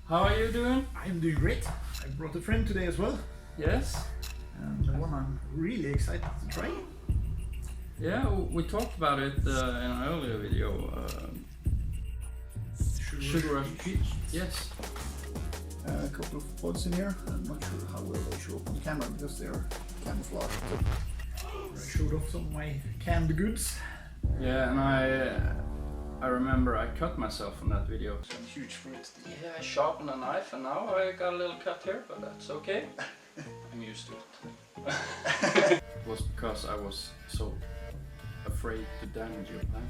How are you doing? I'm doing great. I brought a friend today as well. Yes. And the one I'm really excited to try. Yeah, we talked about it in an earlier video. Sugar Rush Peach. Yes. A couple of pods in here. I'm not sure how well they show up on the camera because they are camouflaged. So I showed off some of my canned goods. Yeah, and I remember I cut myself in that video. Some huge fruits. Yeah, I sharpened a knife and now I got a little cut here, but that's okay. I'm used to it. It was because I was so afraid to damage your plant.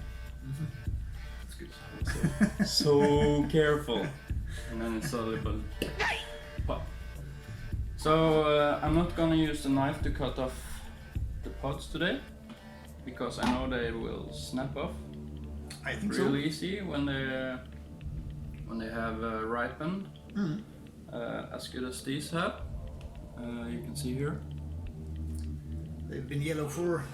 That's good. So careful. And then it's suddenly pop. So I'm not gonna use the knife to cut off the pods today because I know they will snap off. I think really easy when they have ripened, as good as these have. You can see here. They've been yellow for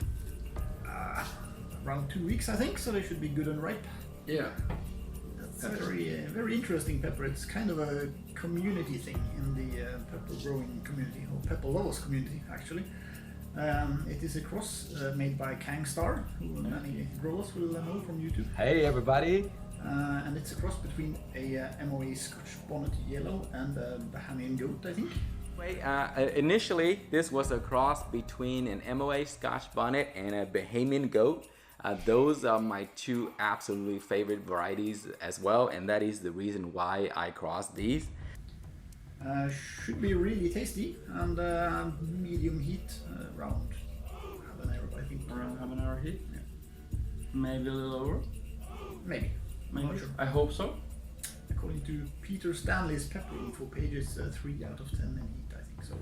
around 2 weeks, I think, so they should be good and ripe. Yeah. That's a very interesting pepper. It's kind of a community thing in the pepper growing community, or pepper lovers community, actually. It is a cross made by Khang Starr, who many growers will know from YouTube. Hey everybody! And it's a cross between a MOA Scotch Bonnet Yellow and a Bahamian Goat, I think. Initially, this was a cross between an MOA Scotch Bonnet and a Bahamian Goat. Those are my two absolutely favorite varieties as well, and that is the reason why I crossed these. Should be really tasty and medium heat, around habanero, I think. Around habanero heat? Yeah. Maybe a little over? Maybe. Maybe. Not sure. I hope so. According to Peter Stanley's pepper info pages, 3 out of 10 in heat, I think so.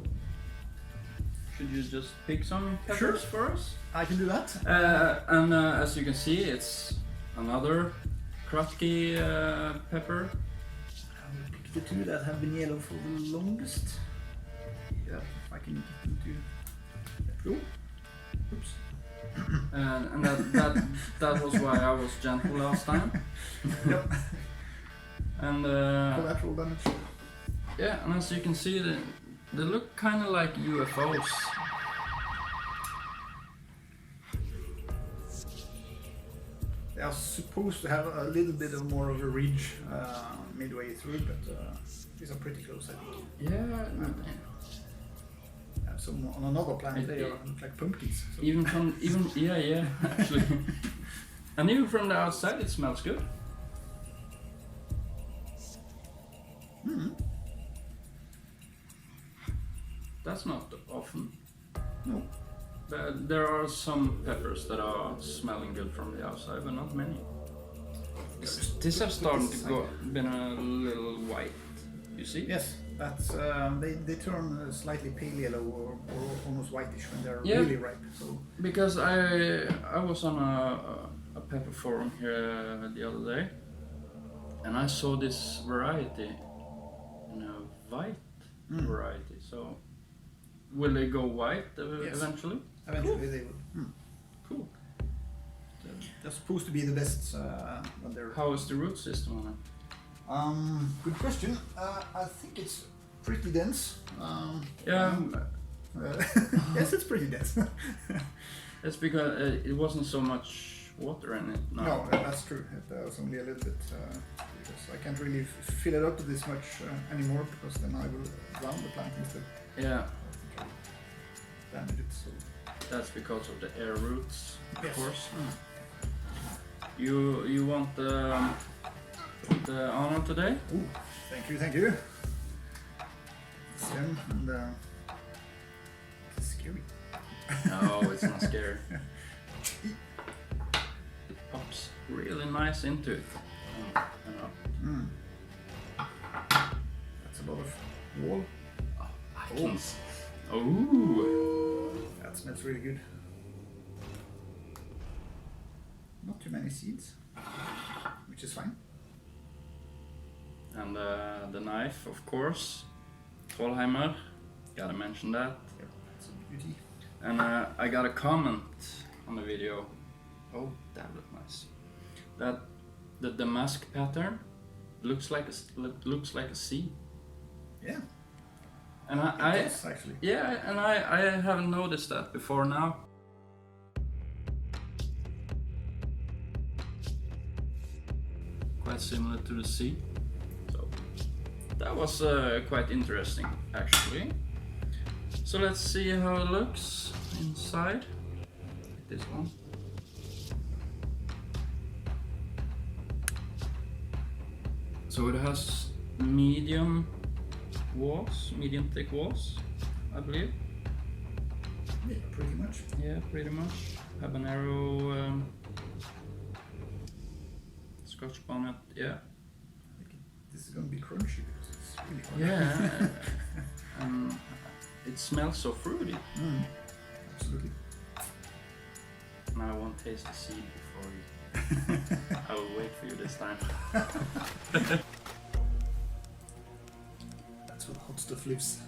Should you just pick some peppers for us? I can do that. And as you can see, it's another Kratky pepper. I will pick the two that have been yellow for the longest. Yeah, if I can get them to let go. Oops. And that was why I was gentle last time. Yep. And Collateral damage. yeah, and as you can see, they look kind of like UFOs. They are supposed to have a little bit of more of a ridge midway through, but these are pretty close, I think. Yeah. Some on another plant they are like pumpkins. So. Even yeah, actually. And even from the outside, it smells good. That's not often. No. There are some peppers that are smelling good from the outside, but not many. This have started to go, been a little white. You see? Yes, that's they turn slightly pale yellow or almost whitish when they're really ripe. So because I was on a pepper forum here the other day, and I saw this variety, in a white variety. So will they go white eventually? Eventually they will. Cool. They're supposed to be the best when they're. How is the root system on it? Good question. I think it's pretty dense. Yeah. Yes, it's pretty dense. It's because it wasn't so much water in it. No, that's true. It was only a little bit because I can't really fill it up to this much anymore because then I will drown the plant instead. Yeah. Damage it. So. That's because of the air roots, of course. Mm. You want the honor today? Ooh, thank you. It's him and it's scary. No, it's not scary. It pops really nice into it. That's a lot of wall. Oh. That smells really good. Not too many seeds, which is fine. And the knife, of course. Trollheimer, gotta mention that. Yep, that's a beauty. And I got a comment on the video. Oh, that looked nice. That the damask pattern looks like looks like a sea. Yeah. And It does, actually. yeah, and I haven't noticed that before now. Quite similar to the sea. So that was quite interesting, actually. So let's see how it looks inside. This one. So it has medium thick walls, I believe. Yeah, pretty much. Yeah, pretty much. Habanero, Scotch bonnet, yeah. I think this is gonna be crunchy because it's really hot. Yeah, it smells so fruity. Absolutely. Now I won't taste the seed before you. I will wait for you this time. That's what hot stuff lives.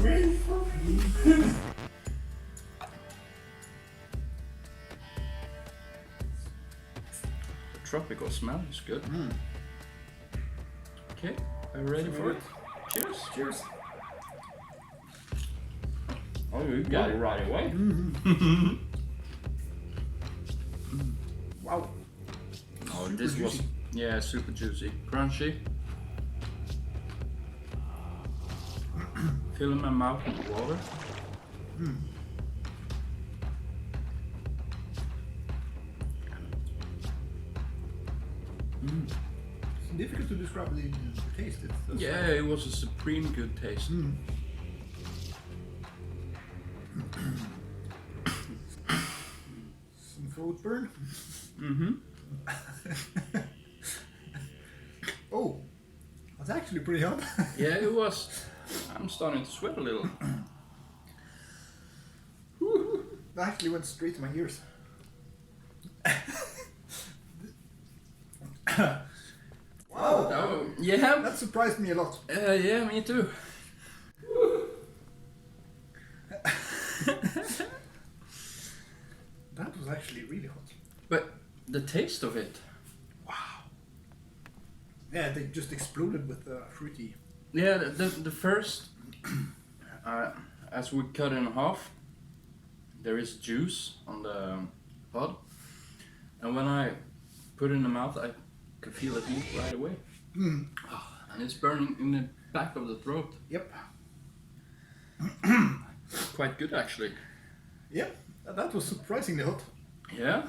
Ready for me. The tropical smell is good. Okay, are you ready for it? Cheers. Cheers. Oh, you got it right away. Wow. Oh, Super this was, juicy. yeah, super juicy, crunchy. Filling my mouth with water. It's difficult to describe the taste. It's Yeah, it was a supreme good taste. Some throat burn. Oh, that's actually pretty hot. Yeah, it was. I'm starting to sweat a little. That actually went straight to my ears. Wow, Oh, yeah, that surprised me a lot. yeah, me too. That was actually really hot. But the taste of it, Yeah, they just exploded with fruity. yeah, the first, as we cut it in half, there is juice on the pod, and when I put it in the mouth, I could feel it heat right away. And it's burning in the back of the throat. Yep. Quite good, actually. Yep. That was surprisingly hot. Yeah.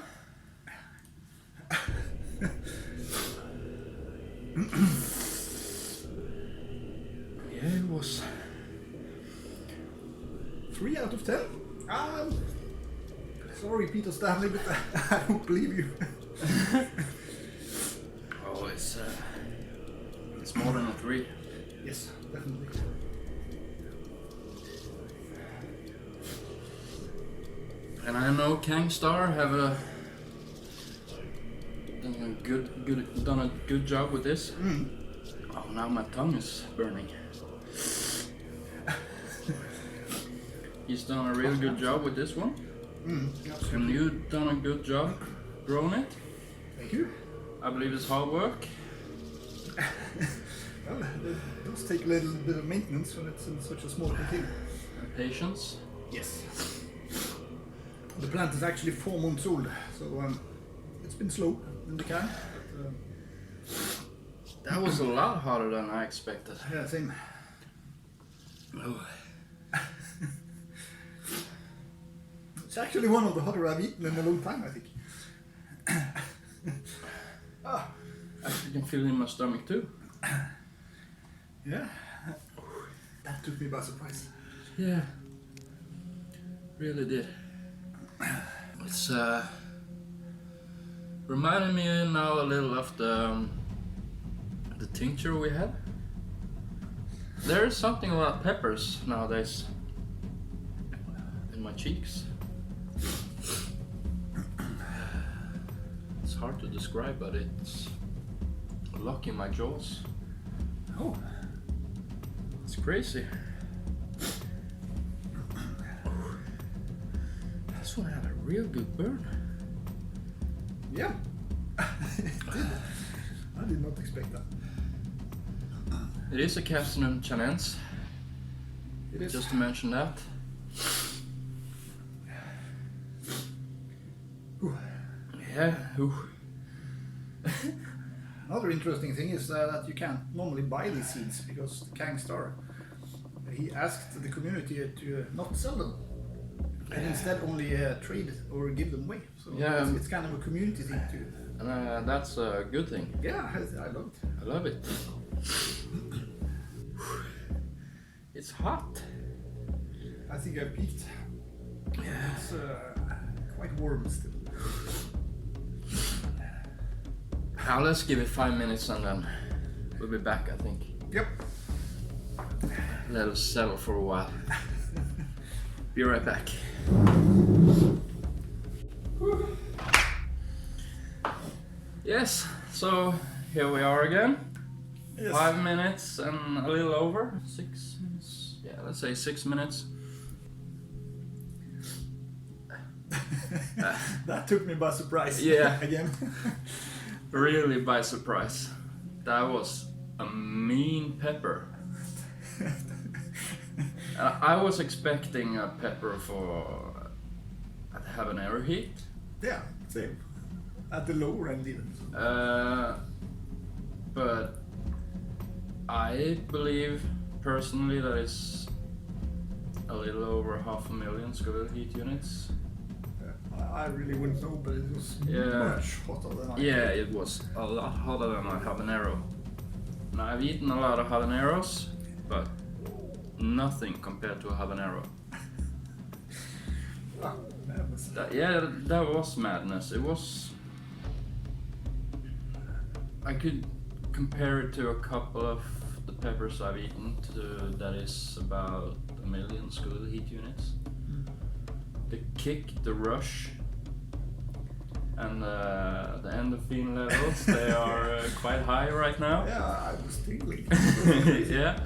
Yeah, it was. 3 out of 10. Sorry, Peter Stanley, but I don't believe you. Oh, it's more than a 3. Yes, definitely. And I know KhangStarr have done a good job with this. Oh, now my tongue is burning. He's done a real good job with this one. And you've done a good job growing it. Thank you. I believe it's hard work. Well, it does take a little bit of maintenance when it's in such a small container. And patience. Yes. The plant is actually 4 months old, so it's been slow in the can. But, That was a lot harder than I expected. yeah, same. Oh. It's actually one of the hotter I've eaten in a long time, I think. Actually, can feel it in my stomach too. Yeah. That took me by surprise. Yeah. Really did. It's reminded me now a little of the tincture we had. There is something about peppers nowadays in my cheeks. It's hard to describe, but it's locking my jaws. Oh, It's crazy. This one had a real good burn. yeah. I did not expect that. It is a capsicum challenge, It is. just to mention that. Yeah. Ooh. Another interesting thing is that you can't normally buy these seeds because Khang Starr, he asked the community to not sell them and instead only trade or give them away. So Yeah. it's kind of a community thing too. And that's a good thing. Yeah, I love it. I love it. It's hot. I think I peaked. It's quite warm still. Now let's give it 5 minutes and then we'll be back, I think. Yep. Let us settle for a while. Be right back. Yes, so here we are again. Yes. 5 minutes and a little over. 6 minutes. Yeah, let's say 6 minutes. That took me by surprise. Yeah. Again. Really by surprise. That was a mean pepper. I was expecting a pepper for habanero heat. Yeah, same. At the lower end even. But I believe personally that it's a little over 500,000 Scoville heat units. I really wouldn't know, but it was Yeah. much hotter than I Yeah, it was a lot hotter than a habanero. Now I've eaten a lot of habaneros, but nothing compared to a habanero. Madness. That was madness. It was. I could compare it to a couple of the peppers I've eaten. That is about 1 million Scoville heat units. The kick, the rush, and the endorphin levels, they are quite high right now. Yeah, I was tingling. Yeah,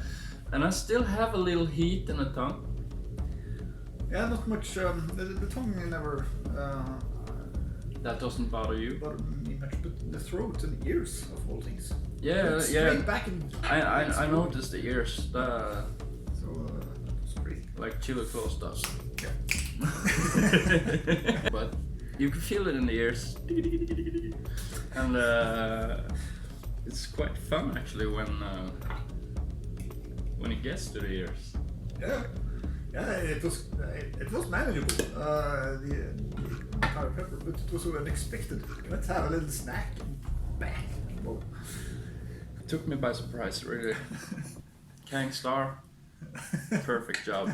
and I still have a little heat in the tongue. Yeah, not much. The tongue never That doesn't bother you. bothered me much, but the throat and ears of all things. Yeah, Went yeah. straight back in. I noticed the ears, So that was crazy. like chili close does. Yeah. But you can feel it in the ears, and it's quite fun actually when it gets to the ears. Yeah. Yeah, it was manageable. The entire pepper, but it was so unexpected. Let's have a little snack. Bang. Whoa. Took me by surprise, really. KhangStarr, perfect job.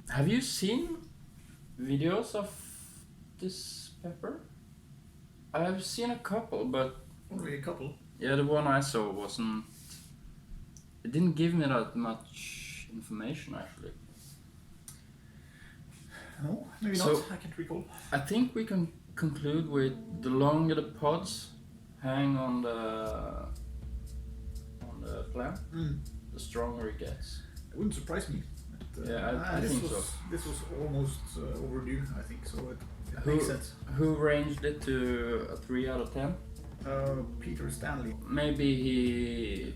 Have you seen videos of this pepper? I've seen a couple, but Only a couple. yeah, the one I saw wasn't. It didn't give me that much information actually. No, maybe So- not. I can't recall. I think we can conclude with the longer the pods hang on the plant, the stronger it gets. It wouldn't surprise me. But, Yeah, I this think was, so. This was almost overdue, I think, so it Who- makes sense. Who ranged it to a 3 out of 10? Peter Stanley. Maybe he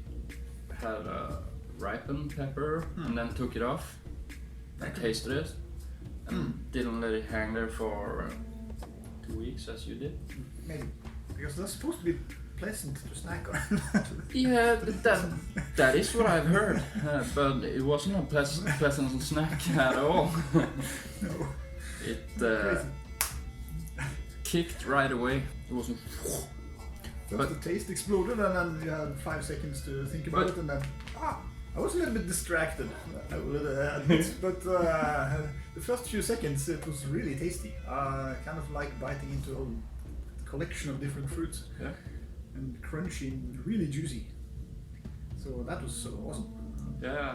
had a ripened pepper and then took it off and tasted it and didn't let it hang there for 2 weeks as you did. Maybe. Because that's supposed to be pleasant to snack on. Yeah, that is what I've heard, but it wasn't a pleasant snack at all. No. It Crazy. kicked right away. It wasn't. But the taste exploded, and then you had 5 seconds to think about it, and then I was a little bit distracted, I will admit. But the first few seconds, it was really tasty. Kind of like biting into a collection of different fruits, Yeah. and crunchy and really juicy. So that was awesome. Yeah,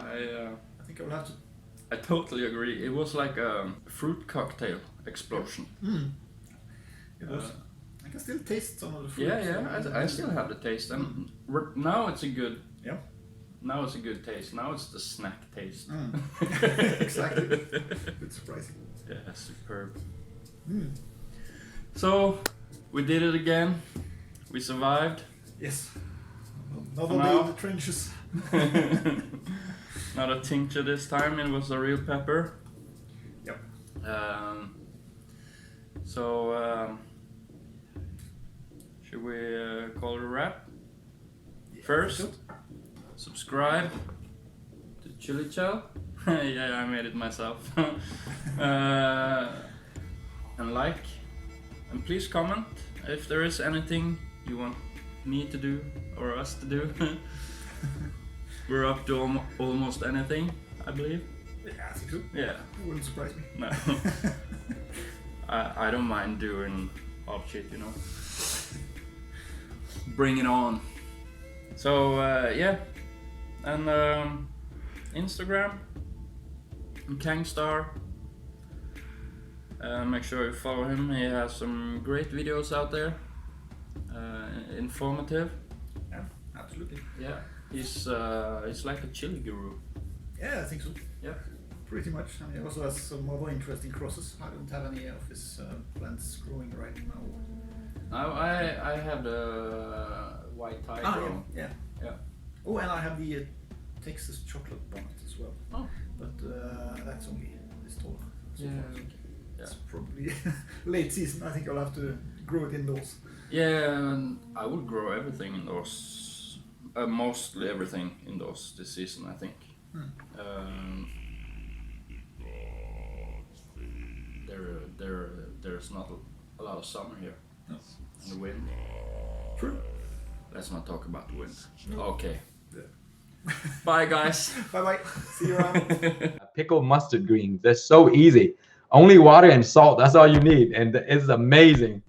I think I will have to. I totally agree. It was like a fruit cocktail explosion. It was. I can still taste some of the fruit. Yeah. I still have the taste, and now it's a good. Yeah. Now it's a good taste. Now it's the snack taste. Exactly. It's surprising. Yeah, superb. So we did it again. We survived. Yes. Not For only now. in the trenches. Not a tincture this time, it was a real pepper. Yep. Should we call it a wrap? Yeah, First, so. subscribe to Chili Chow. Yeah, I made it myself. And like, and please comment if there is anything you want me to do or us to do. We're up to almost anything, I believe. Yeah, I think so. Yeah. It wouldn't surprise me. No. I don't mind doing odd shit, you know. Bring it on. So yeah, and Instagram, KhangStarr. Make sure you follow him. He has some great videos out there. Informative. Yeah, absolutely. Yeah, he's like a chili guru. Yeah, I think so. Yeah. Pretty much. I mean, he also has some other interesting crosses. I don't have any of his plants growing right now. I have the white tiger. Ah, yeah. Yeah. Oh, and I have the Texas chocolate bonnet as well. Oh. But that's only this tall. So Yeah. far. Yeah. It's probably late season. I think I'll have to grow it indoors. Yeah, and I would grow everything indoors. Mostly everything indoors this season, I think. There's not a lot of summer here. No. And the wind. True. Let's not talk about the wind. Okay. Yeah. Bye, guys. Bye bye. See you around. Pickled mustard greens. They're so easy. Only water and salt. That's all you need. And it's amazing.